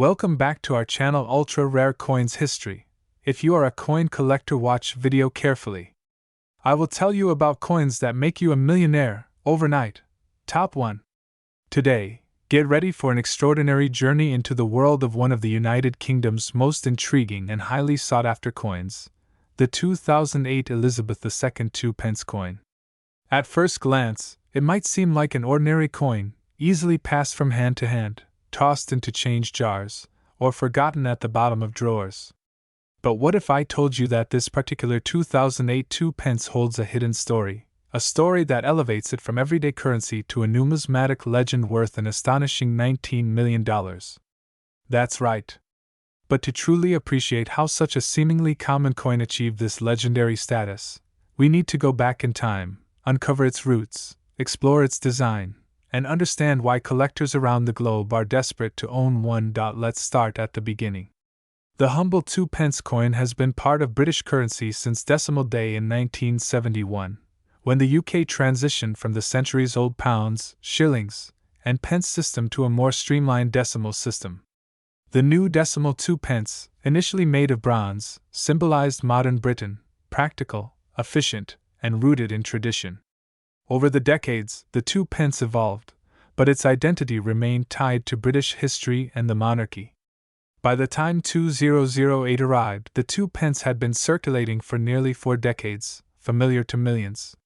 Welcome back to our channel Ultra Rare Coins History. If you are a coin collector, watch video carefully. I will tell you about coins that make you a millionaire overnight. Top 1. Today, get ready for an extraordinary journey into the world of one of the United Kingdom's most intriguing and highly sought after coins, the 2008 Elizabeth II 2p coin. At first glance, it might seem like an ordinary coin, easily passed from hand to hand, tossed into change jars, or forgotten at the bottom of drawers. But what if I told you that this particular 2008 2p holds a hidden story, a story that elevates it from everyday currency to a numismatic legend worth an astonishing $19 million? That's right. But to truly appreciate how such a seemingly common coin achieved this legendary status, we need to go back in time, uncover its roots, explore its design, and understand why collectors around the globe are desperate to own one. Let's start at the beginning. The humble 2p coin has been part of British currency since decimal day in 1971, when the UK transitioned from the centuries-old pounds, shillings, and pence system to a more streamlined decimal system. The new decimal 2p, initially made of bronze, symbolized modern Britain, practical, efficient, and rooted in tradition. Over the decades, the 2p evolved, but its identity remained tied to British history and the monarchy. By the time 2008 arrived, the 2p had been circulating for nearly 4 decades, familiar to millions.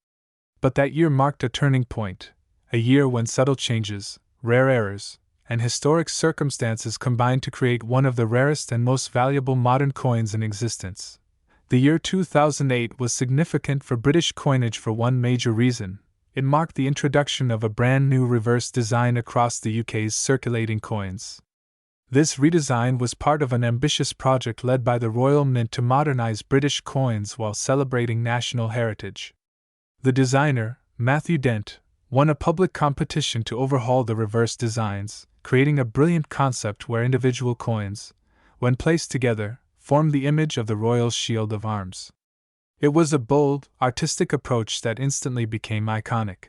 But that year marked a turning point, a year when subtle changes, rare errors, and historic circumstances combined to create one of the rarest and most valuable modern coins in existence. The year 2008 was significant for British coinage for one major reason. It marked the introduction of a brand new reverse design across the UK's circulating coins. This redesign was part of an ambitious project led by the Royal Mint to modernize British coins while celebrating national heritage. The designer, Matthew Dent, won a public competition to overhaul the reverse designs, creating a brilliant concept where individual coins, when placed together, formed the image of the royal shield of arms. It was a bold, artistic approach that instantly became iconic.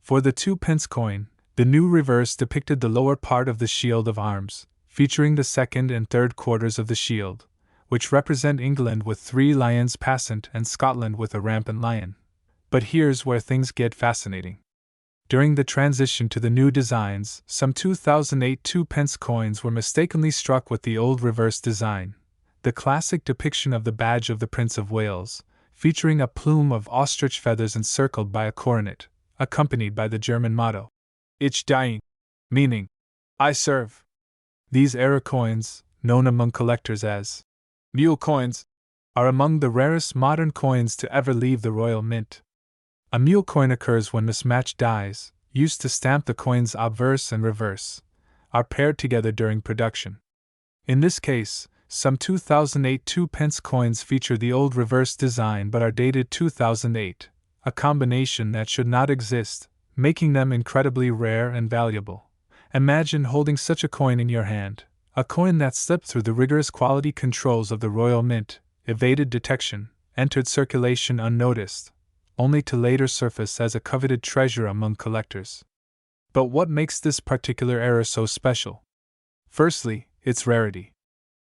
For the 2p coin, the new reverse depicted the lower part of the shield of arms, featuring the second and third quarters of the shield, which represent England with 3 lions passant and Scotland with a rampant lion. But here's where things get fascinating. During the transition to the new designs, some 2008 2p coins were mistakenly struck with the old reverse design, the classic depiction of the badge of the Prince of Wales, featuring a plume of ostrich feathers encircled by a coronet, accompanied by the German motto, Ich diene, meaning, I serve. These error coins, known among collectors as mule coins, are among the rarest modern coins to ever leave the Royal Mint. A mule coin occurs when mismatched dies, used to stamp the coin's obverse and reverse, are paired together during production. In this case, some 2008 2p coins feature the old reverse design but are dated 2008, a combination that should not exist, making them incredibly rare and valuable. Imagine holding such a coin in your hand, a coin that slipped through the rigorous quality controls of the Royal Mint, evaded detection, entered circulation unnoticed, only to later surface as a coveted treasure among collectors. But what makes this particular error so special? Firstly, its rarity.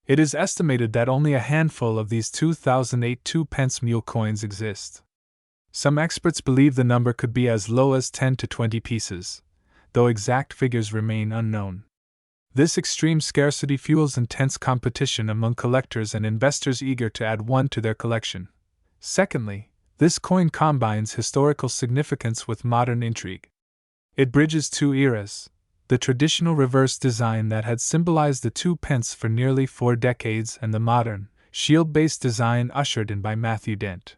It is estimated that only a handful of these 2008 2p mule coins exist. Some experts believe the number could be as low as 10 to 20 pieces, though exact figures remain unknown. This extreme scarcity fuels intense competition among collectors and investors eager to add one to their collection. Secondly, this coin combines historical significance with modern intrigue. It bridges 2 eras: the traditional reverse design that had symbolized the 2p for nearly 4 decades and the modern, shield-based design ushered in by Matthew Dent.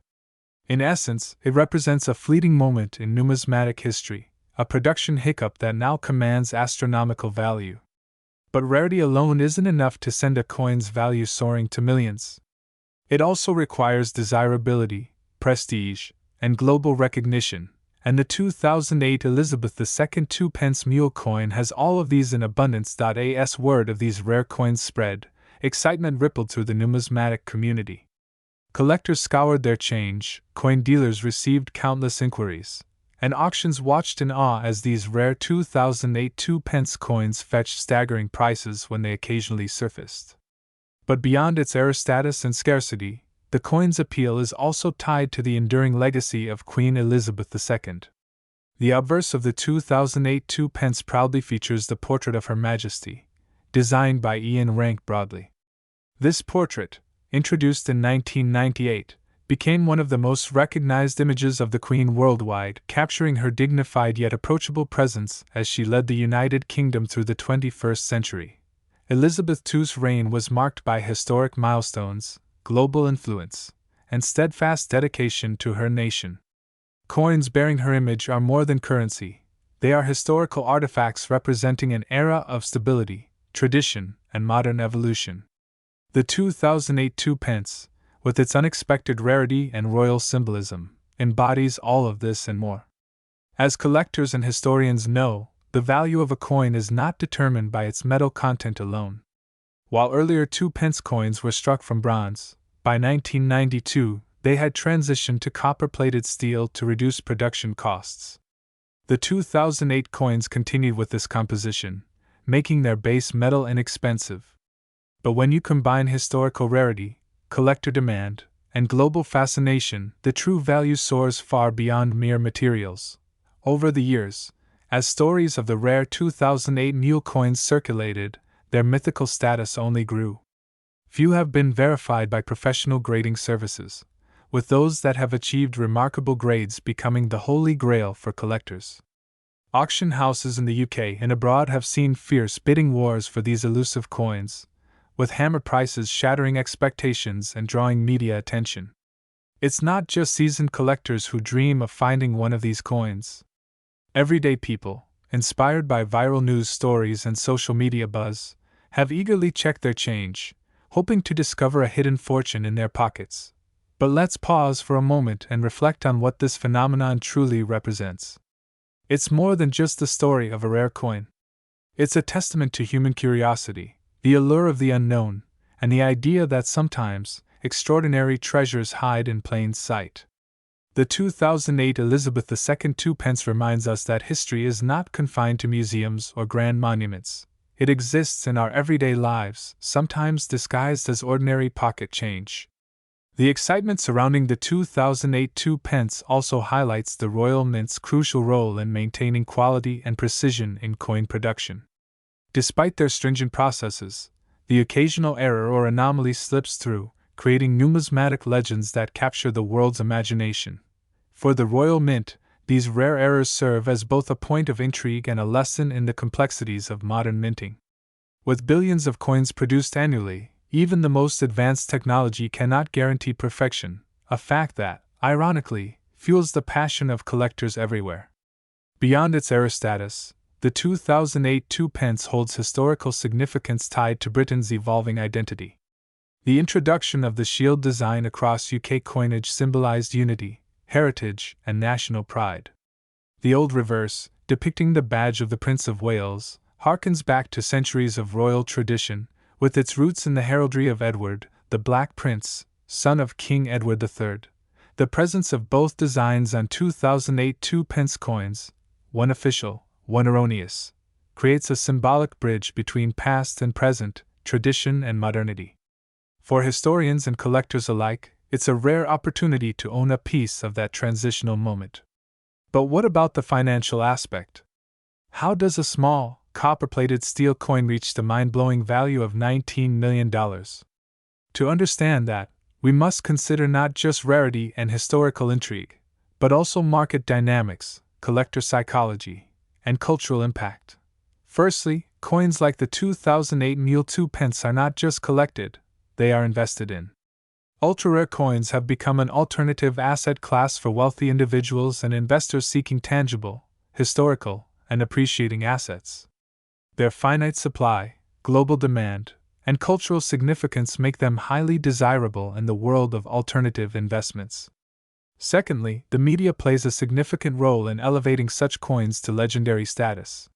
In essence, it represents a fleeting moment in numismatic history, a production hiccup that now commands astronomical value. But rarity alone isn't enough to send a coin's value soaring to millions. It also requires desirability, prestige, and global recognition, and the 2008 Elizabeth II 2p mule coin has all of these in abundance. As word of these rare coins spread, excitement rippled through the numismatic community. Collectors scoured their change, coin dealers received countless inquiries, and auctions watched in awe as these rare 2008 2-pence coins fetched staggering prices when they occasionally surfaced. But beyond its era status and scarcity, the coin's appeal is also tied to the enduring legacy of Queen Elizabeth II. The obverse of the 2008 2-pence proudly features the portrait of Her Majesty, designed by Ian Rank Broadley. This portrait, introduced in 1998, became one of the most recognized images of the Queen worldwide, capturing her dignified yet approachable presence as she led the United Kingdom through the 21st century. Elizabeth II's reign was marked by historic milestones, global influence, and steadfast dedication to her nation. Coins bearing her image are more than currency, they are historical artifacts representing an era of stability, tradition, and modern evolution. The 2008 2-pence, with its unexpected rarity and royal symbolism, embodies all of this and more. As collectors and historians know, the value of a coin is not determined by its metal content alone. While earlier 2-pence coins were struck from bronze, by 1992 they had transitioned to copper-plated steel to reduce production costs. The 2008 coins continued with this composition, making their base metal inexpensive. But when you combine historical rarity, collector demand, and global fascination, the true value soars far beyond mere materials. Over the years, as stories of the rare 2008 mule coins circulated, their mythical status only grew. Few have been verified by professional grading services, with those that have achieved remarkable grades becoming the holy grail for collectors. Auction houses in the UK and abroad have seen fierce bidding wars for these elusive coins, with hammer prices shattering expectations and drawing media attention. It's not just seasoned collectors who dream of finding one of these coins. Everyday people, inspired by viral news stories and social media buzz, have eagerly checked their change, hoping to discover a hidden fortune in their pockets. But let's pause for a moment and reflect on what this phenomenon truly represents. It's more than just the story of a rare coin. It's a testament to human curiosity, the allure of the unknown, and the idea that sometimes extraordinary treasures hide in plain sight. The 2008 Elizabeth II 2-pence reminds us that history is not confined to museums or grand monuments. It exists in our everyday lives, sometimes disguised as ordinary pocket change. The excitement surrounding the 2008 2-pence also highlights the Royal Mint's crucial role in maintaining quality and precision in coin production. Despite their stringent processes, the occasional error or anomaly slips through, creating numismatic legends that capture the world's imagination. For the Royal Mint, these rare errors serve as both a point of intrigue and a lesson in the complexities of modern minting. With billions of coins produced annually, even the most advanced technology cannot guarantee perfection, a fact that, ironically, fuels the passion of collectors everywhere. Beyond its era status, the 2008 2-pence holds historical significance tied to Britain's evolving identity. The introduction of the shield design across UK coinage symbolized unity, heritage, and national pride. The old reverse, depicting the badge of the Prince of Wales, harkens back to centuries of royal tradition, with its roots in the heraldry of Edward, the Black Prince, son of King Edward III. The presence of both designs on 2008 2-pence coins, one official, one erroneous, creates a symbolic bridge between past and present, tradition and modernity. For historians and collectors alike, it's a rare opportunity to own a piece of that transitional moment. But what about the financial aspect? How does a small, copper-plated steel coin reach the mind-blowing value of $19 million? To understand that, we must consider not just rarity and historical intrigue, but also market dynamics, collector psychology, and cultural impact. Firstly, coins like the 2008 mule 2-pence are not just collected, they are invested in. Ultra-rare coins have become an alternative asset class for wealthy individuals and investors seeking tangible, historical, and appreciating assets. Their finite supply, global demand, and cultural significance make them highly desirable in the world of alternative investments. Secondly, the media plays a significant role in elevating such coins to legendary status.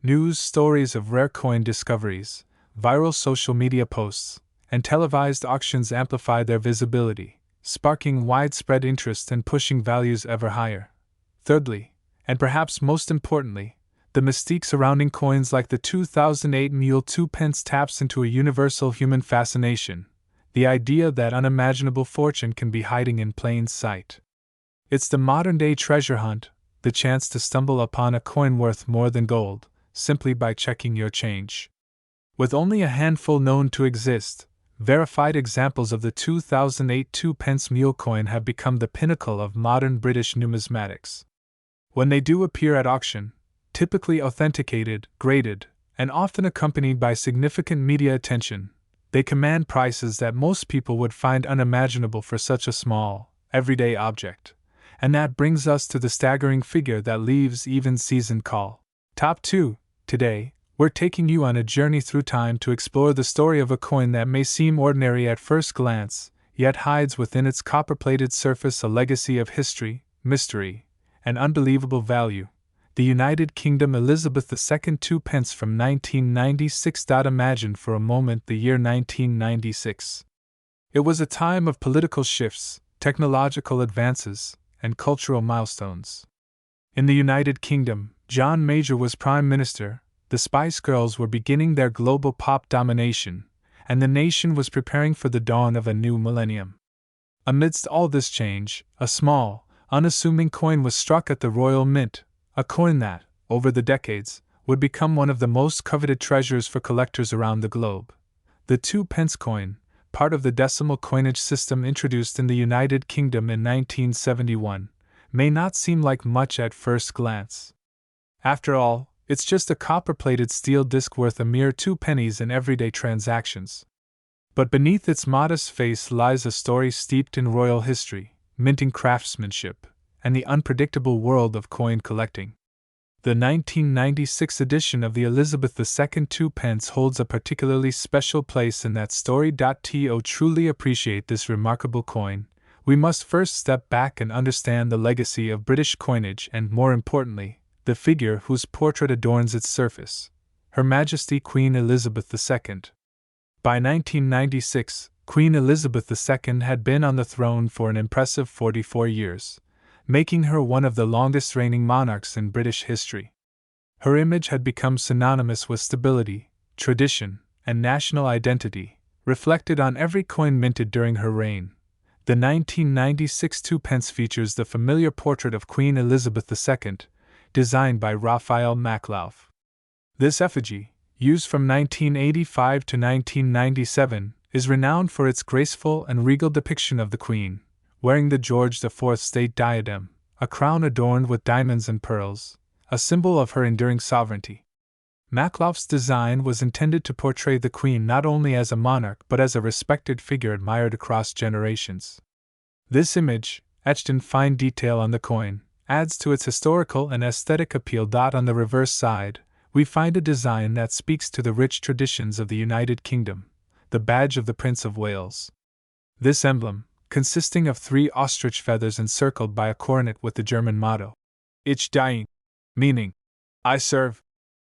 News stories of rare coin discoveries, viral social media posts, and televised auctions amplify their visibility, sparking widespread interest and pushing values ever higher. Thirdly, and perhaps most importantly, the mystique surrounding coins like the 2008 mule 2 pence taps into a universal human fascination, the idea that unimaginable fortune can be hiding in plain sight. It's the modern-day treasure hunt, the chance to stumble upon a coin worth more than gold, simply by checking your change. With only a handful known to exist, verified examples of the 2008 2-pence mule coin have become the pinnacle of modern British numismatics. When they do appear at auction, typically authenticated, graded, and often accompanied by significant media attention, they command prices that most people would find unimaginable for such a small, everyday object. And that brings us to the staggering figure that leaves even seasoned call. Top 2. Today, we're taking you on a journey through time to explore the story of a coin that may seem ordinary at first glance, yet hides within its copper-plated surface a legacy of history, mystery, and unbelievable value. The United Kingdom Elizabeth II 2 pence from 1996. Imagine for a moment the year 1996. It was a time of political shifts, technological advances, and cultural milestones. In the United Kingdom, John Major was Prime Minister, the Spice Girls were beginning their global pop domination, and the nation was preparing for the dawn of a new millennium. Amidst all this change, a small, unassuming coin was struck at the Royal Mint, a coin that, over the decades, would become one of the most coveted treasures for collectors around the globe. The 2-pence coin, part of the decimal coinage system introduced in the United Kingdom in 1971, may not seem like much at first glance. After all, it's just a copper-plated steel disc worth a mere 2 pennies in everyday transactions. But beneath its modest face lies a story steeped in royal history, minting craftsmanship, and the unpredictable world of coin collecting. The 1996 edition of the Elizabeth II 2 pence holds a particularly special place in that story. To truly appreciate this remarkable coin, we must first step back and understand the legacy of British coinage and, more importantly, the figure whose portrait adorns its surface, Her Majesty Queen Elizabeth II. By 1996, Queen Elizabeth II had been on the throne for an impressive 44 years, making her one of the longest reigning monarchs in British history. Her image had become synonymous with stability, tradition, and national identity, reflected on every coin minted during her reign. The 1996 2 pence features the familiar portrait of Queen Elizabeth II, designed by Raphael Maklauf. This effigy, used from 1985 to 1997, is renowned for its graceful and regal depiction of the Queen, wearing the George IV state diadem, a crown adorned with diamonds and pearls, a symbol of her enduring sovereignty. Maklauf's design was intended to portray the Queen not only as a monarch but as a respected figure admired across generations. This image, etched in fine detail on the coin, adds to its historical and aesthetic appeal. On the reverse side, we find a design that speaks to the rich traditions of the United Kingdom, the badge of the Prince of Wales. This emblem, consisting of 3 ostrich feathers encircled by a coronet with the German motto, Ich diene, meaning, I serve,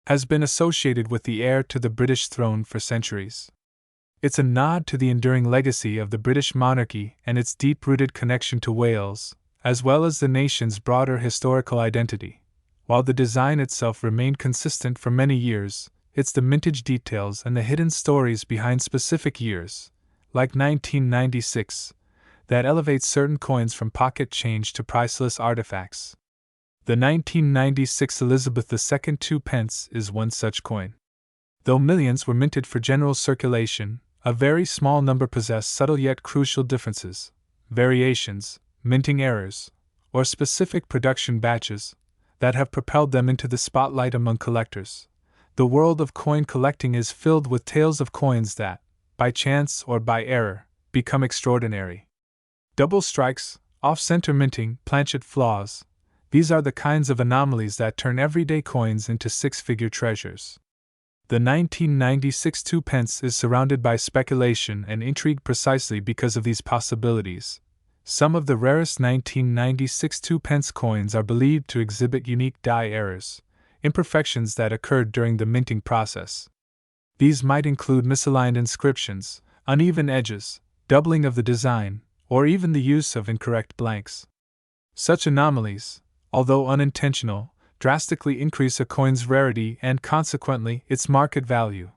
has been associated with the heir to the British throne for centuries. It's a nod to the enduring legacy of the British monarchy and its deep-rooted connection to Wales, as well as the nation's broader historical identity. While the design itself remained consistent for many years, it's the mintage details and the hidden stories behind specific years, like 1996, that elevate certain coins from pocket change to priceless artifacts. The 1996 Elizabeth II 2 pence is one such coin. Though millions were minted for general circulation, a very small number possess subtle yet crucial differences, variations, minting errors, or specific production batches that have propelled them into the spotlight among collectors. The world of coin collecting is filled with tales of coins that, by chance or by error, become extraordinary. Double strikes, off-center minting, planchet flaws, these are the kinds of anomalies that turn everyday coins into six-figure treasures. The 1996 2 pence is surrounded by speculation and intrigue precisely because of these possibilities. Some of the rarest 1996 2 pence coins are believed to exhibit unique die errors, imperfections that occurred during the minting process. These might include misaligned inscriptions, uneven edges, doubling of the design, or even the use of incorrect blanks. Such anomalies, although unintentional, drastically increase a coin's rarity and consequently its market value.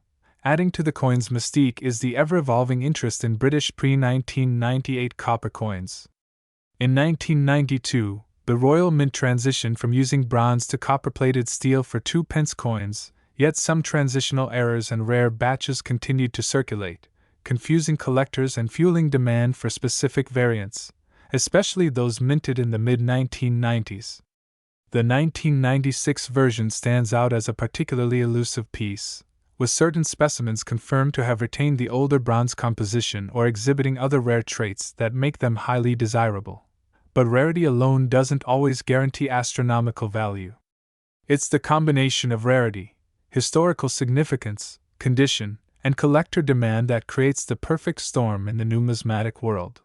Adding to the coin's mystique is the ever-evolving interest in British pre-1998 copper coins. In 1992, the Royal Mint transitioned from using bronze to copper-plated steel for 2p coins, yet some transitional errors and rare batches continued to circulate, confusing collectors and fueling demand for specific variants, especially those minted in the mid-1990s. The 1996 version stands out as a particularly elusive piece, with certain specimens confirmed to have retained the older bronze composition or exhibiting other rare traits that make them highly desirable. But rarity alone doesn't always guarantee astronomical value. It's the combination of rarity, historical significance, condition, and collector demand that creates the perfect storm in the numismatic world.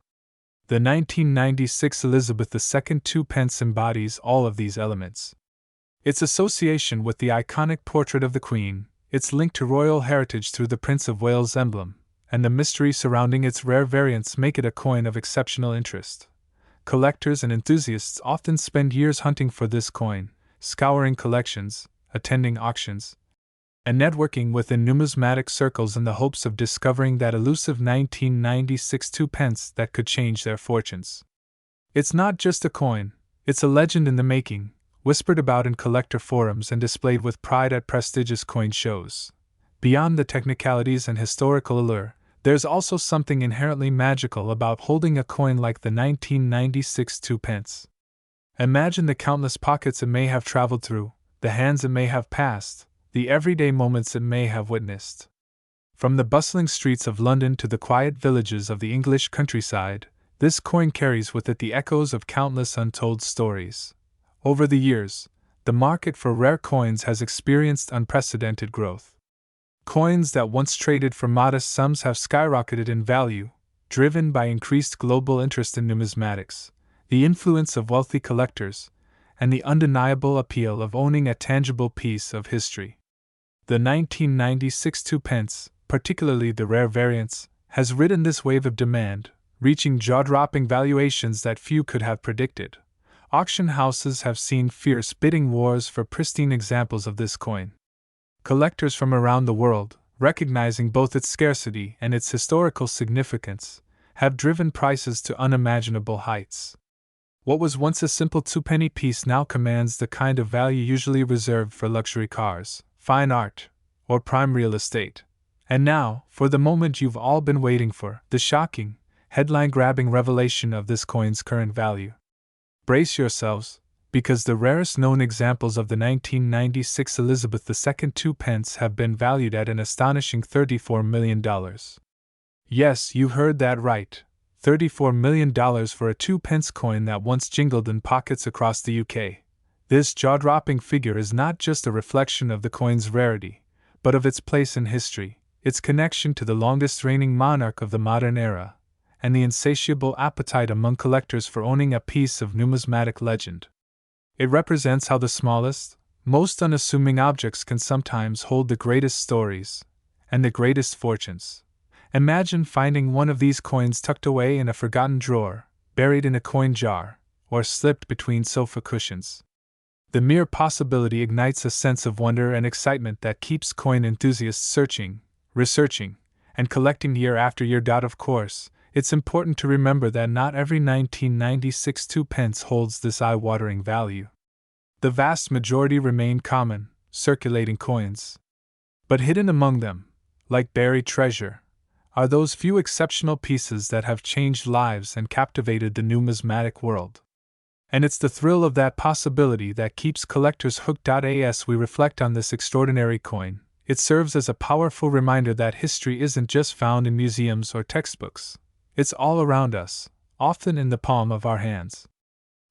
The 1996 Elizabeth II 2p embodies all of these elements. Its association with the iconic portrait of the Queen, its link to royal heritage through the Prince of Wales emblem, and the mystery surrounding its rare variants make it a coin of exceptional interest. Collectors and enthusiasts often spend years hunting for this coin, scouring collections, attending auctions, and networking within numismatic circles in the hopes of discovering that elusive 1996 2p that could change their fortunes. It's not just a coin, it's a legend in the making, whispered about in collector forums and displayed with pride at prestigious coin shows. Beyond the technicalities and historical allure, there's also something inherently magical about holding a coin like the 1996 2p. Imagine the countless pockets it may have traveled through, the hands it may have passed, the everyday moments it may have witnessed. From the bustling streets of London to the quiet villages of the English countryside, this coin carries with it the echoes of countless untold stories. Over the years, the market for rare coins has experienced unprecedented growth. Coins that once traded for modest sums have skyrocketed in value, driven by increased global interest in numismatics, the influence of wealthy collectors, and the undeniable appeal of owning a tangible piece of history. The 1996 2p, particularly the rare variants, has ridden this wave of demand, reaching jaw-dropping valuations that few could have predicted. Auction houses have seen fierce bidding wars for pristine examples of this coin. Collectors from around the world, recognizing both its scarcity and its historical significance, have driven prices to unimaginable heights. What was once a simple 2p piece now commands the kind of value usually reserved for luxury cars, fine art, or prime real estate. And now, for the moment you've all been waiting for, the shocking, headline-grabbing revelation of this coin's current value. Brace yourselves, because the rarest known examples of the 1996 Elizabeth II 2p have been valued at an astonishing $34 million. Yes, you heard that right. $34 million for a 2p coin that once jingled in pockets across the UK. This jaw-dropping figure is not just a reflection of the coin's rarity, but of its place in history, its connection to the longest-reigning monarch of the modern era, and the insatiable appetite among collectors for owning a piece of numismatic legend. It represents how the smallest, most unassuming objects can sometimes hold the greatest stories and the greatest fortunes. Imagine finding one of these coins tucked away in a forgotten drawer, buried in a coin jar, or slipped between sofa cushions. The mere possibility ignites a sense of wonder and excitement that keeps coin enthusiasts searching, researching, and collecting year after year. Of course, it's important to remember that not every 1996 2p holds this eye-watering value. The vast majority remain common, circulating coins. But hidden among them, like buried treasure, are those few exceptional pieces that have changed lives and captivated the numismatic world. And it's the thrill of that possibility that keeps collectors hooked. As we reflect on this extraordinary coin, it serves as a powerful reminder that history isn't just found in museums or textbooks. It's all around us, often in the palm of our hands.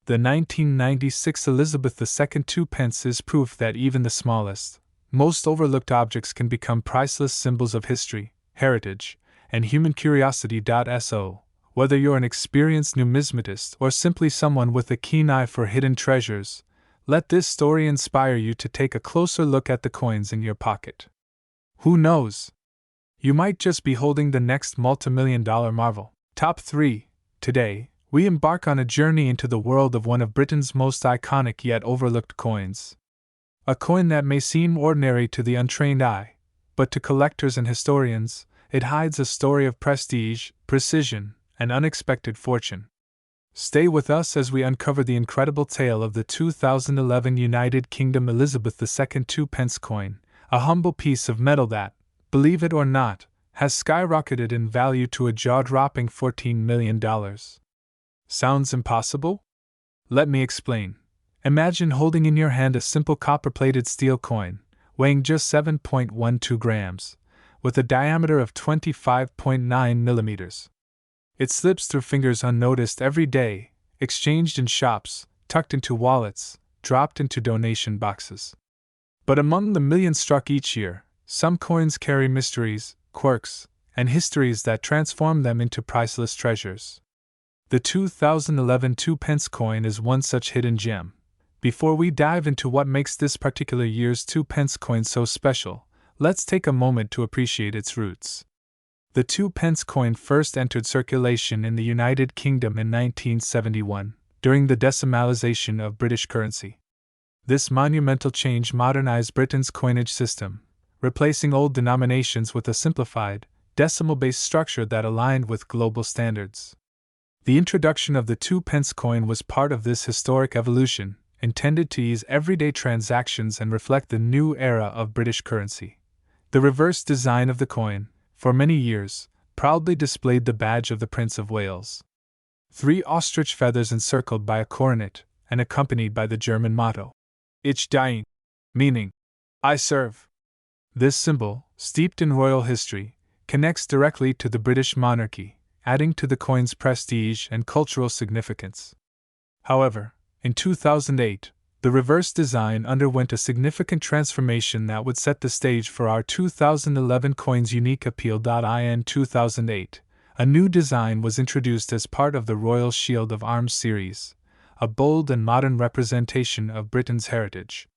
The 1996 Elizabeth II 2p is proof that even the smallest, most overlooked objects can become priceless symbols of history, heritage, and human curiosity. So, whether you're an experienced numismatist or simply someone with a keen eye for hidden treasures, let this story inspire you to take a closer look at the coins in your pocket. Who knows? You might just be holding the next multimillion-dollar marvel. Top 3. Today, we embark on a journey into the world of one of Britain's most iconic yet overlooked coins. A coin that may seem ordinary to the untrained eye, but to collectors and historians, it hides a story of prestige, precision, and unexpected fortune. Stay with us as we uncover the incredible tale of the 2011 United Kingdom Elizabeth II 2-pence coin, a humble piece of metal that, believe it or not, has skyrocketed in value to a jaw-dropping $14 million. Sounds impossible? Let me explain. Imagine holding in your hand a simple copper-plated steel coin, weighing just 7.12 grams, with a diameter of 25.9 millimeters. It slips through fingers unnoticed every day, exchanged in shops, tucked into wallets, dropped into donation boxes. But among the millions struck each year, some coins carry mysteries, quirks, and histories that transform them into priceless treasures. The 2011 2-pence coin is one such hidden gem. Before we dive into what makes this particular year's 2-pence coin so special, let's take a moment to appreciate its roots. The 2-pence coin first entered circulation in the United Kingdom in 1971, during the decimalisation of British currency. This monumental change modernized Britain's coinage system, replacing old denominations with a simplified, decimal-based structure that aligned with global standards. The introduction of the 2-pence coin was part of this historic evolution, intended to ease everyday transactions and reflect the new era of British currency. The reverse design of the coin, for many years, proudly displayed the badge of the Prince of Wales. 3 ostrich feathers encircled by a coronet, and accompanied by the German motto, Ich diene, meaning, I serve. This symbol, steeped in royal history, connects directly to the British monarchy, adding to the coin's prestige and cultural significance. However, in 2008, the reverse design underwent a significant transformation that would set the stage for our 2011 coin's unique appeal. In 2008, a new design was introduced as part of the Royal Shield of Arms series, a bold and modern representation of Britain's heritage.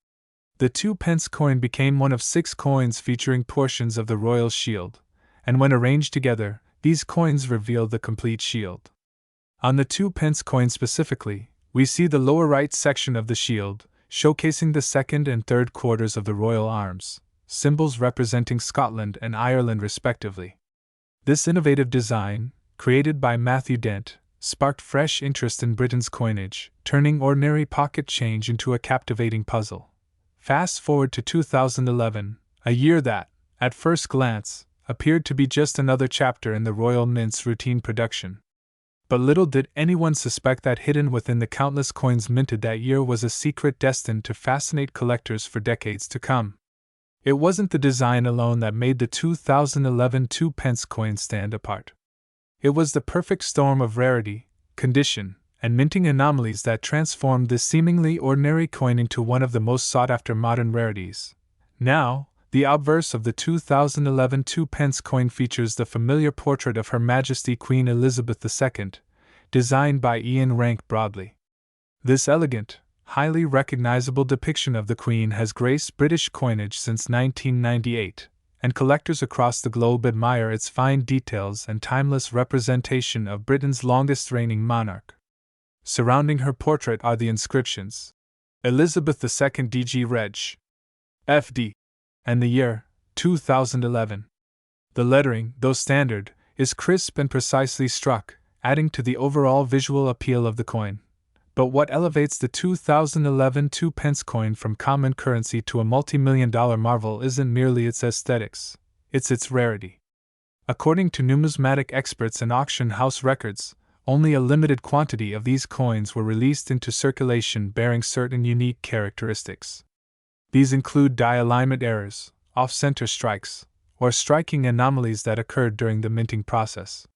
The 2-pence coin became one of 6 coins featuring portions of the Royal Shield, and when arranged together, these coins reveal the complete shield. On the 2-pence coin specifically, we see the lower right section of the shield, showcasing the second and third quarters of the royal arms, symbols representing Scotland and Ireland respectively. This innovative design, created by Matthew Dent, sparked fresh interest in Britain's coinage, turning ordinary pocket change into a captivating puzzle. Fast forward to 2011, a year that, at first glance, appeared to be just another chapter in the Royal Mint's routine production. But little did anyone suspect that hidden within the countless coins minted that year was a secret destined to fascinate collectors for decades to come. It wasn't the design alone that made the 2011 2-pence coin stand apart. It was the perfect storm of rarity, condition, and minting anomalies that transformed this seemingly ordinary coin into one of the most sought-after modern rarities. Now, the obverse of the 2011 2-pence coin features the familiar portrait of Her Majesty Queen Elizabeth II, designed by Ian Rank Broadley. This elegant, highly recognizable depiction of the Queen has graced British coinage since 1998, and collectors across the globe admire its fine details and timeless representation of Britain's longest-reigning monarch. Surrounding her portrait are the inscriptions, Elizabeth II DG Reg. FD. And the year, 2011. The lettering, though standard, is crisp and precisely struck, adding to the overall visual appeal of the coin. But what elevates the 2011 2-pence coin from common currency to a multi-million-dollar marvel isn't merely its aesthetics, it's its rarity. According to numismatic experts and auction house records, only a limited quantity of these coins were released into circulation bearing certain unique characteristics. These include die alignment errors, off-center strikes, or striking anomalies that occurred during the minting process.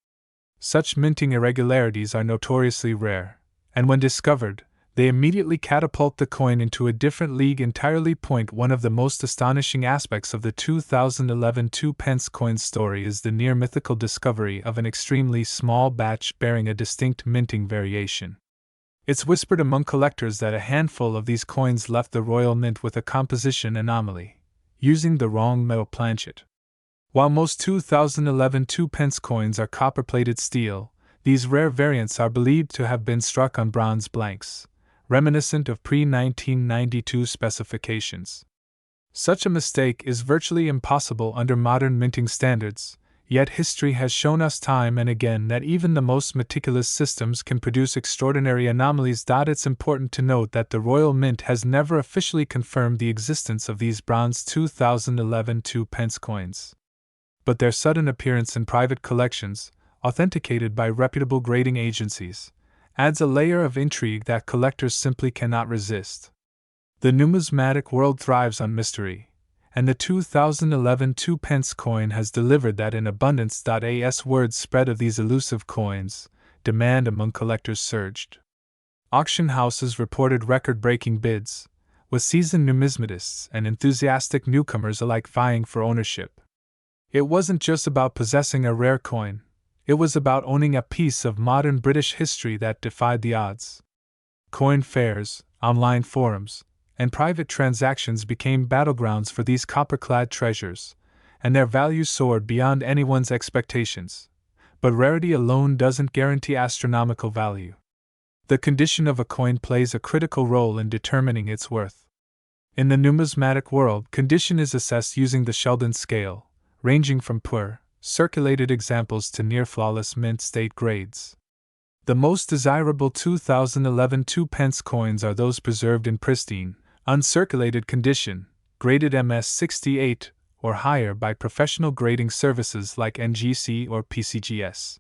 Such minting irregularities are notoriously rare, and when discovered, they immediately catapult the coin into a different league entirely. One of the most astonishing aspects of the 2011 2-pence coin story is the near-mythical discovery of an extremely small batch bearing a distinct minting variation. It's whispered among collectors that a handful of these coins left the Royal Mint with a composition anomaly, using the wrong metal planchet. While most 2011 2-pence coins are copper-plated steel, These rare variants are believed to have been struck on bronze blanks, reminiscent of pre-1992 specifications. Such a mistake is virtually impossible under modern minting standards, yet history has shown us time and again that even the most meticulous systems can produce extraordinary anomalies. It's important to note that the Royal Mint has never officially confirmed the existence of these bronze 2011 2p coins. But their sudden appearance in private collections, authenticated by reputable grading agencies, adds a layer of intrigue that collectors simply cannot resist. The numismatic world thrives on mystery, and the 2011 2p coin has delivered that in abundance. As word spread of these elusive coins, demand among collectors surged. Auction houses reported record-breaking bids, with seasoned numismatists and enthusiastic newcomers alike vying for ownership. It wasn't just about possessing a rare coin, it was about owning a piece of modern British history that defied the odds. Coin fairs, online forums, and private transactions became battlegrounds for these copper-clad treasures, and their value soared beyond anyone's expectations. But rarity alone doesn't guarantee astronomical value. The condition of a coin plays a critical role in determining its worth. In the numismatic world, condition is assessed using the Sheldon scale, ranging from poor, circulated examples to near-flawless mint state grades. The most desirable 2011 2p coins are those preserved in pristine, uncirculated condition, graded MS68 or higher by professional grading services like NGC or PCGS.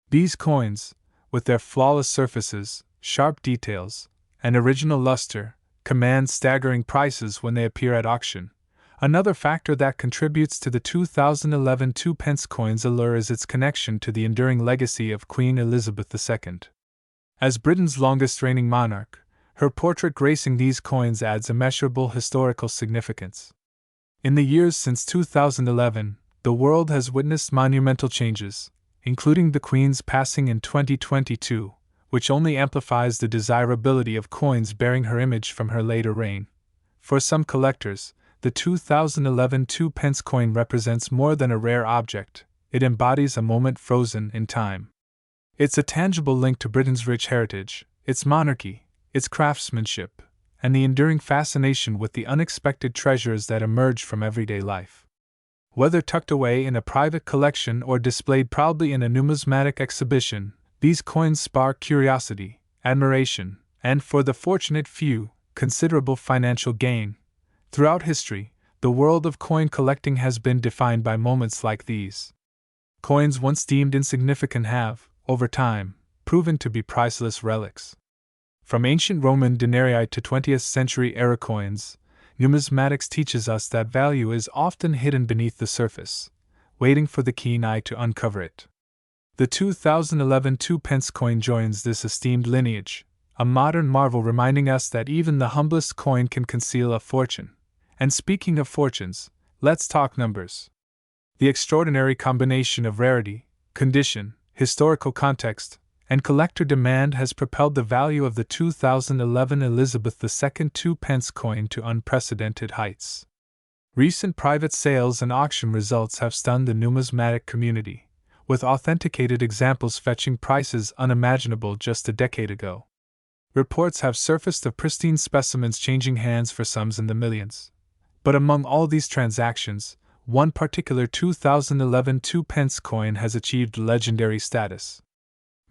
These coins, with their flawless surfaces, sharp details, and original luster, command staggering prices when they appear at auction. Another factor that contributes to the 2011 2p coin's allure is its connection to the enduring legacy of Queen Elizabeth II. As Britain's longest-reigning monarch, her portrait gracing these coins adds immeasurable historical significance. In the years since 2011, the world has witnessed monumental changes, including the Queen's passing in 2022, which only amplifies the desirability of coins bearing her image from her later reign. For some collectors, the 2011 2p coin represents more than a rare object, it embodies a moment frozen in time. It's a tangible link to Britain's rich heritage, its monarchy, its craftsmanship, and the enduring fascination with the unexpected treasures that emerge from everyday life. Whether tucked away in a private collection or displayed proudly in a numismatic exhibition, these coins spark curiosity, admiration, and, for the fortunate few, considerable financial gain. Throughout history, the world of coin collecting has been defined by moments like these. Coins once deemed insignificant have, over time, proven to be priceless relics. From ancient Roman denarii to 20th century era coins, numismatics teaches us that value is often hidden beneath the surface, waiting for the keen eye to uncover it. The 2011 2p coin joins this esteemed lineage, a modern marvel reminding us that even the humblest coin can conceal a fortune. And speaking of fortunes, let's talk numbers. The extraordinary combination of rarity, condition, historical context, and collector demand has propelled the value of the 2011 Elizabeth II 2p coin to unprecedented heights. Recent private sales and auction results have stunned the numismatic community, with authenticated examples fetching prices unimaginable just a decade ago. Reports have surfaced of pristine specimens changing hands for sums in the millions. But among all these transactions, one particular 2011 2p coin has achieved legendary status.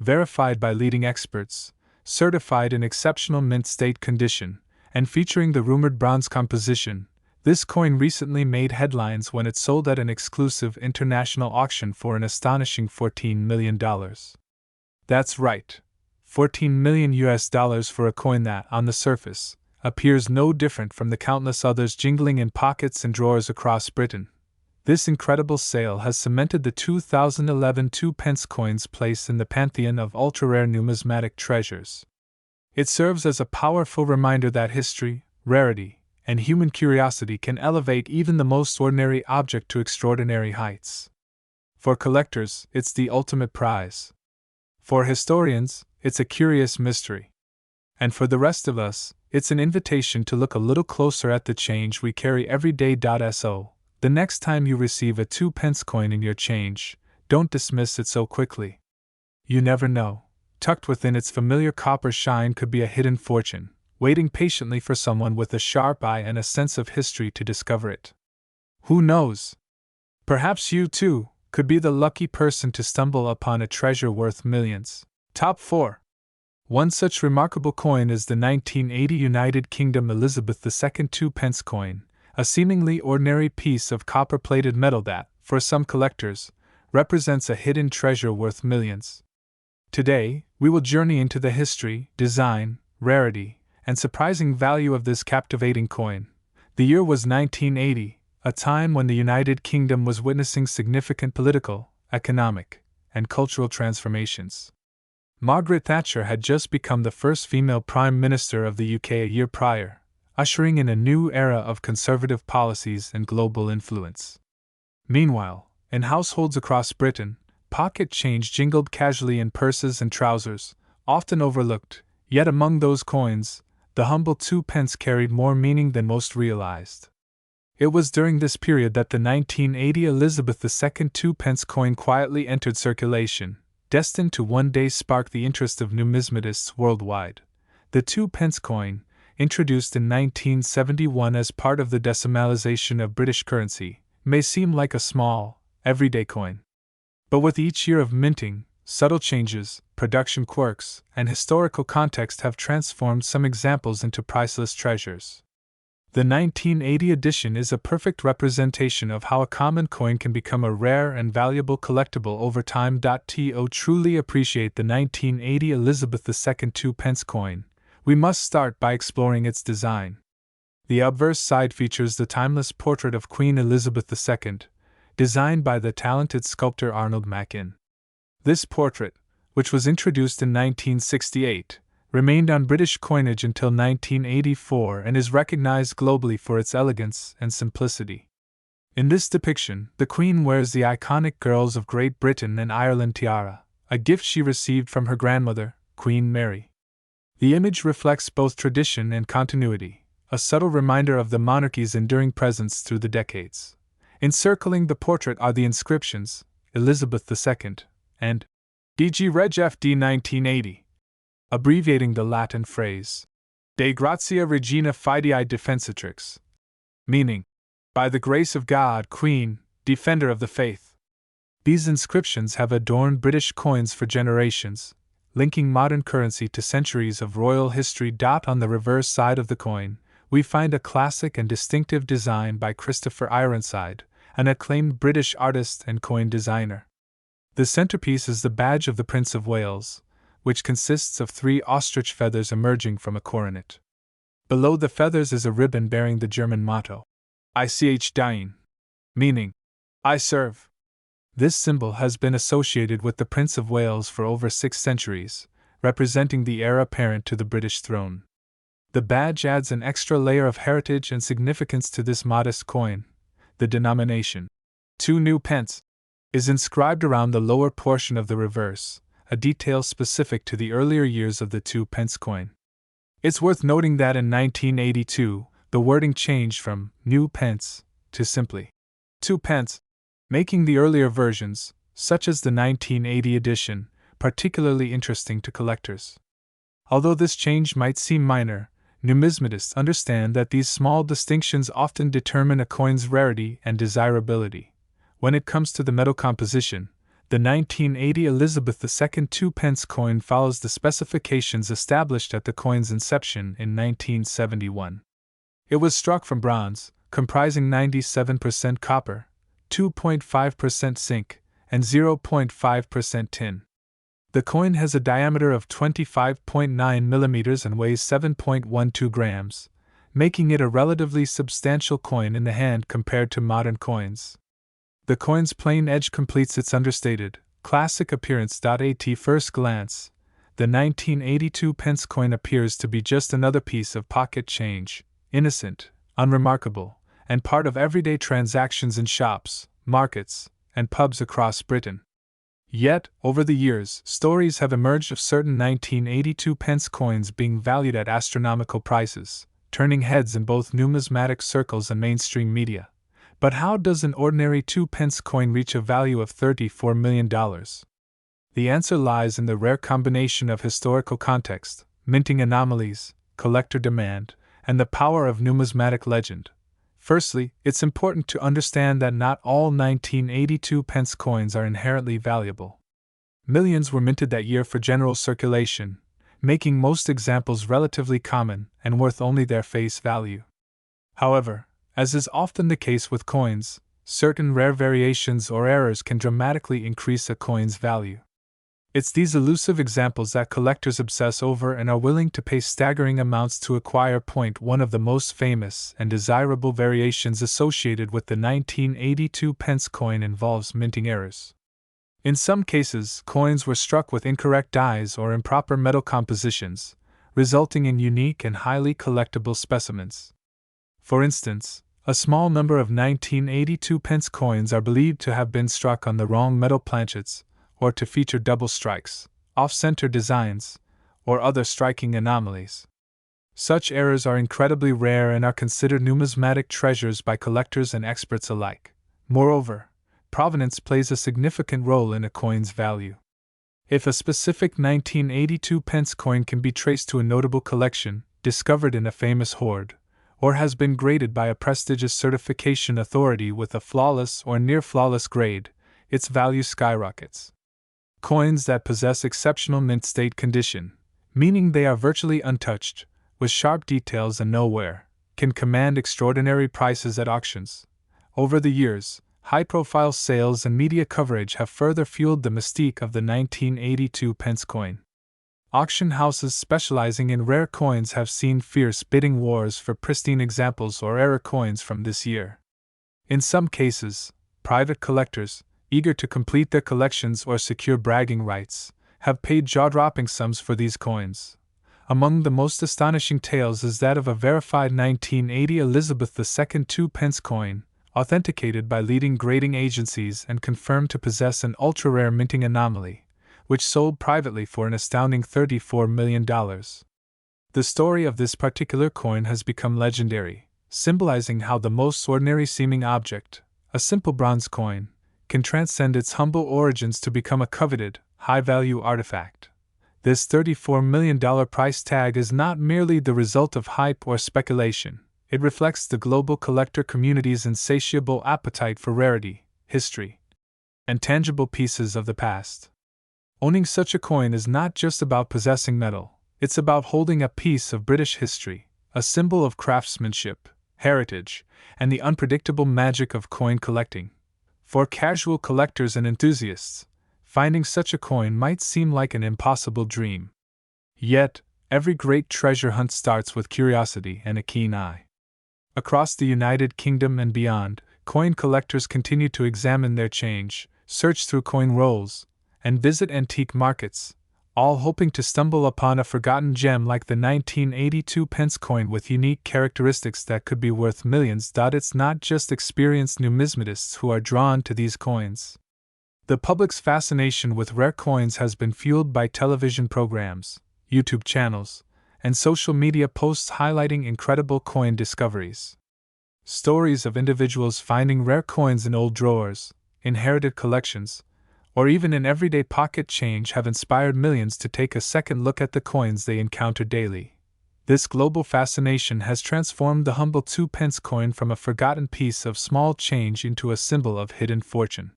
Verified by leading experts, certified in exceptional mint state condition, and featuring the rumored bronze composition, this coin recently made headlines when it sold at an exclusive international auction for an astonishing $14 million. That's right, $14 million for a coin that, on the surface, appears no different from the countless others jingling in pockets and drawers across Britain. This incredible sale has cemented the 2011 2p coin's place in the pantheon of ultra-rare numismatic treasures. It serves as a powerful reminder that history, rarity, and human curiosity can elevate even the most ordinary object to extraordinary heights. For collectors, it's the ultimate prize. For historians, it's a curious mystery. And for the rest of us, it's an invitation to look a little closer at the change we carry every day. So, the next time you receive a 2p coin in your change, don't dismiss it so quickly. You never know. Tucked within its familiar copper shine could be a hidden fortune, waiting patiently for someone with a sharp eye and a sense of history to discover it. Who knows? Perhaps you, too, could be the lucky person to stumble upon a treasure worth millions. Top 4. One such remarkable coin is the 1980 United Kingdom Elizabeth II 2-pence coin, a seemingly ordinary piece of copper-plated metal that, for some collectors, represents a hidden treasure worth millions. Today, we will journey into the history, design, rarity, and surprising value of this captivating coin. The year was 1980, a time when the United Kingdom was witnessing significant political, economic, and cultural transformations. Margaret Thatcher had just become the first female Prime Minister of the UK a year prior, ushering in a new era of conservative policies and global influence. Meanwhile, in households across Britain, pocket change jingled casually in purses and trousers, often overlooked, yet among those coins, the humble 2-pence carried more meaning than most realized. It was during this period that the 1980 Elizabeth II 2-pence coin quietly entered circulation, destined to one day spark the interest of numismatists worldwide. The 2-pence coin, introduced in 1971 as part of the decimalization of British currency, may seem like a small, everyday coin. But with each year of minting, subtle changes, production quirks, and historical context have transformed some examples into priceless treasures. The 1980 edition is a perfect representation of how a common coin can become a rare and valuable collectible over time. To truly appreciate the 1980 Elizabeth II 2-pence coin, we must start by exploring its design. The obverse side features the timeless portrait of Queen Elizabeth II, designed by the talented sculptor Arnold Machin. This portrait, which was introduced in 1968, remained on British coinage until 1984 and is recognized globally for its elegance and simplicity. In this depiction, the Queen wears the iconic Girls of Great Britain and Ireland tiara, a gift she received from her grandmother, Queen Mary. The image reflects both tradition and continuity, a subtle reminder of the monarchy's enduring presence through the decades. Encircling the portrait are the inscriptions, Elizabeth II, and DG Reg FD 1980, abbreviating the Latin phrase, De Gratia Regina Fidei Defensatrix, meaning, by the grace of God, Queen, Defender of the Faith. These inscriptions have adorned British coins for generations, linking modern currency to centuries of royal history. On the reverse side of the coin, we find a classic and distinctive design by Christopher Ironside, an acclaimed British artist and coin designer. The centerpiece is the badge of the Prince of Wales, which consists of 3 ostrich feathers emerging from a coronet. Below the feathers is a ribbon bearing the German motto, Ich diene, meaning, I serve. This symbol has been associated with the Prince of Wales for over 6 centuries, representing the heir apparent to the British throne. The badge adds an extra layer of heritage and significance to this modest coin. The denomination, 2 pence, is inscribed around the lower portion of the reverse, a detail specific to the earlier years of the 2-pence coin. It's worth noting that in 1982, the wording changed from new pence to simply 2 pence, making the earlier versions, such as the 1980 edition, particularly interesting to collectors. Although this change might seem minor, numismatists understand that these small distinctions often determine a coin's rarity and desirability. When it comes to the metal composition, the 1980 Elizabeth II 2-pence coin follows the specifications established at the coin's inception in 1971. It was struck from bronze, comprising 97% copper, 2.5% zinc, and 0.5% tin. The coin has a diameter of 25.9 millimeters and weighs 7.12 grams, making it a relatively substantial coin in the hand compared to modern coins. The coin's plain edge completes its understated, classic appearance. At first glance, the 1982 pence coin appears to be just another piece of pocket change, innocent, unremarkable, and part of everyday transactions in shops, markets, and pubs across Britain. Yet, over the years, stories have emerged of certain 1982 pence coins being valued at astronomical prices, turning heads in both numismatic circles and mainstream media. But how does an ordinary 2-pence coin reach a value of $34 million? The The answer lies in the rare combination of historical context, minting anomalies, collector demand, and the power of numismatic legend. Firstly, it's important to understand that not all 1982 pence coins are inherently valuable. Millions were minted that year for general circulation, making most examples relatively common and worth only their face value. However, as is often the case with coins, certain rare variations or errors can dramatically increase a coin's value. It's these elusive examples that collectors obsess over and are willing to pay staggering amounts to acquire. One of the most famous and desirable variations associated with the 1982 pence coin involves minting errors. In some cases, coins were struck with incorrect dies or improper metal compositions, resulting in unique and highly collectible specimens. For instance, a small number of 1982 pence coins are believed to have been struck on the wrong metal planchets, or to feature double strikes, off-center designs, or other striking anomalies. Such errors are incredibly rare and are considered numismatic treasures by collectors and experts alike. Moreover, provenance plays a significant role in a coin's value. If a specific 1982 pence coin can be traced to a notable collection, discovered in a famous hoard, or has been graded by a prestigious certification authority with a flawless or near-flawless grade, its value skyrockets. Coins that possess exceptional mint state condition, meaning they are virtually untouched, with sharp details and no wear, can command extraordinary prices at auctions. Over the years, high-profile sales and media coverage have further fueled the mystique of the 1982 pence coin. Auction houses specializing in rare coins have seen fierce bidding wars for pristine examples or error coins from this year. In some cases, private collectors, eager to complete their collections or secure bragging rights, have paid jaw-dropping sums for these coins. Among the most astonishing tales is that of a verified 1980 Elizabeth II 2 pence coin, authenticated by leading grading agencies and confirmed to possess an ultra-rare minting anomaly, which sold privately for an astounding $34 million. The story of this particular coin has become legendary, symbolizing how the most ordinary-seeming object, a simple bronze coin, can transcend its humble origins to become a coveted, high-value artifact. This $34 million price tag is not merely the result of hype or speculation, it reflects the global collector community's insatiable appetite for rarity, history, and tangible pieces of the past. Owning such a coin is not just about possessing metal, it's about holding a piece of British history, a symbol of craftsmanship, heritage, and the unpredictable magic of coin collecting. For casual collectors and enthusiasts, finding such a coin might seem like an impossible dream. Yet, every great treasure hunt starts with curiosity and a keen eye. Across the United Kingdom and beyond, coin collectors continue to examine their change, search through coin rolls, and visit antique markets, all hoping to stumble upon a forgotten gem like the 1982 pence coin with unique characteristics that could be worth millions. It's not just experienced numismatists who are drawn to these coins. The public's fascination with rare coins has been fueled by television programs, YouTube channels, and social media posts highlighting incredible coin discoveries. Stories of individuals finding rare coins in old drawers, inherited collections, or even in everyday pocket change have inspired millions to take a second look at the coins they encounter daily. This global fascination has transformed the humble 2 pence coin from a forgotten piece of small change into a symbol of hidden fortune.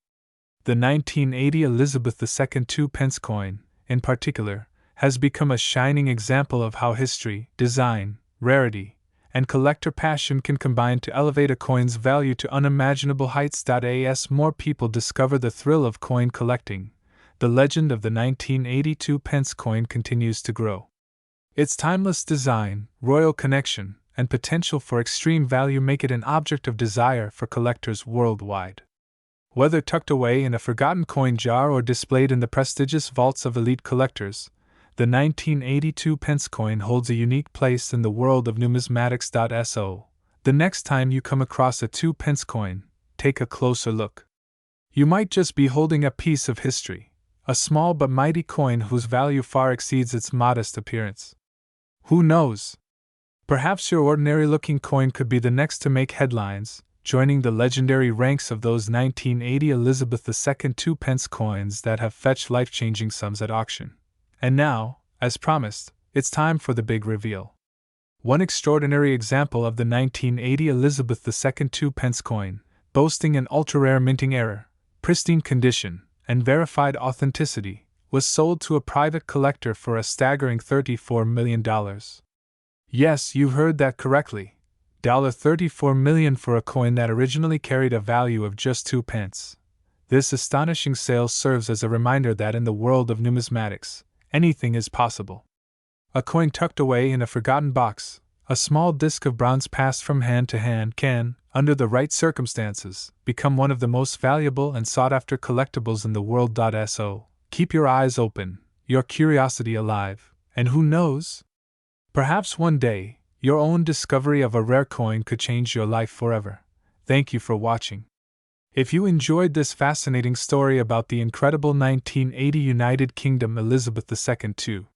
The 1980 Elizabeth II 2 pence coin, in particular, has become a shining example of how history, design, rarity, and collector passion can combine to elevate a coin's value to unimaginable heights. As more people discover the thrill of coin collecting, the legend of the 1982 pence coin continues to grow. Its timeless design, royal connection, and potential for extreme value make it an object of desire for collectors worldwide. Whether tucked away in a forgotten coin jar or displayed in the prestigious vaults of elite collectors, the 1982 pence coin holds a unique place in the world of numismatics. So, the next time you come across a 2 pence coin, take a closer look. You might just be holding a piece of history, a small but mighty coin whose value far exceeds its modest appearance. Who knows? Perhaps your ordinary-looking coin could be the next to make headlines, joining the legendary ranks of those 1980 Elizabeth II 2 pence coins that have fetched life-changing sums at auction. And now, as promised, it's time for the big reveal. One extraordinary example of the 1980 Elizabeth II 2 pence coin, boasting an ultra-rare minting error, pristine condition, and verified authenticity, was sold to a private collector for a staggering $34 million. Yes, you heard that correctly. $34 million for a coin that originally carried a value of just 2 pence. This astonishing sale serves as a reminder that in the world of numismatics, anything is possible. A coin tucked away in a forgotten box, a small disc of bronze passed from hand to hand can, under the right circumstances, become one of the most valuable and sought-after collectibles in the world. So, keep your eyes open, your curiosity alive, and who knows? Perhaps one day, your own discovery of a rare coin could change your life forever. Thank you for watching. If you enjoyed this fascinating story about the incredible 1980 United Kingdom Elizabeth II 2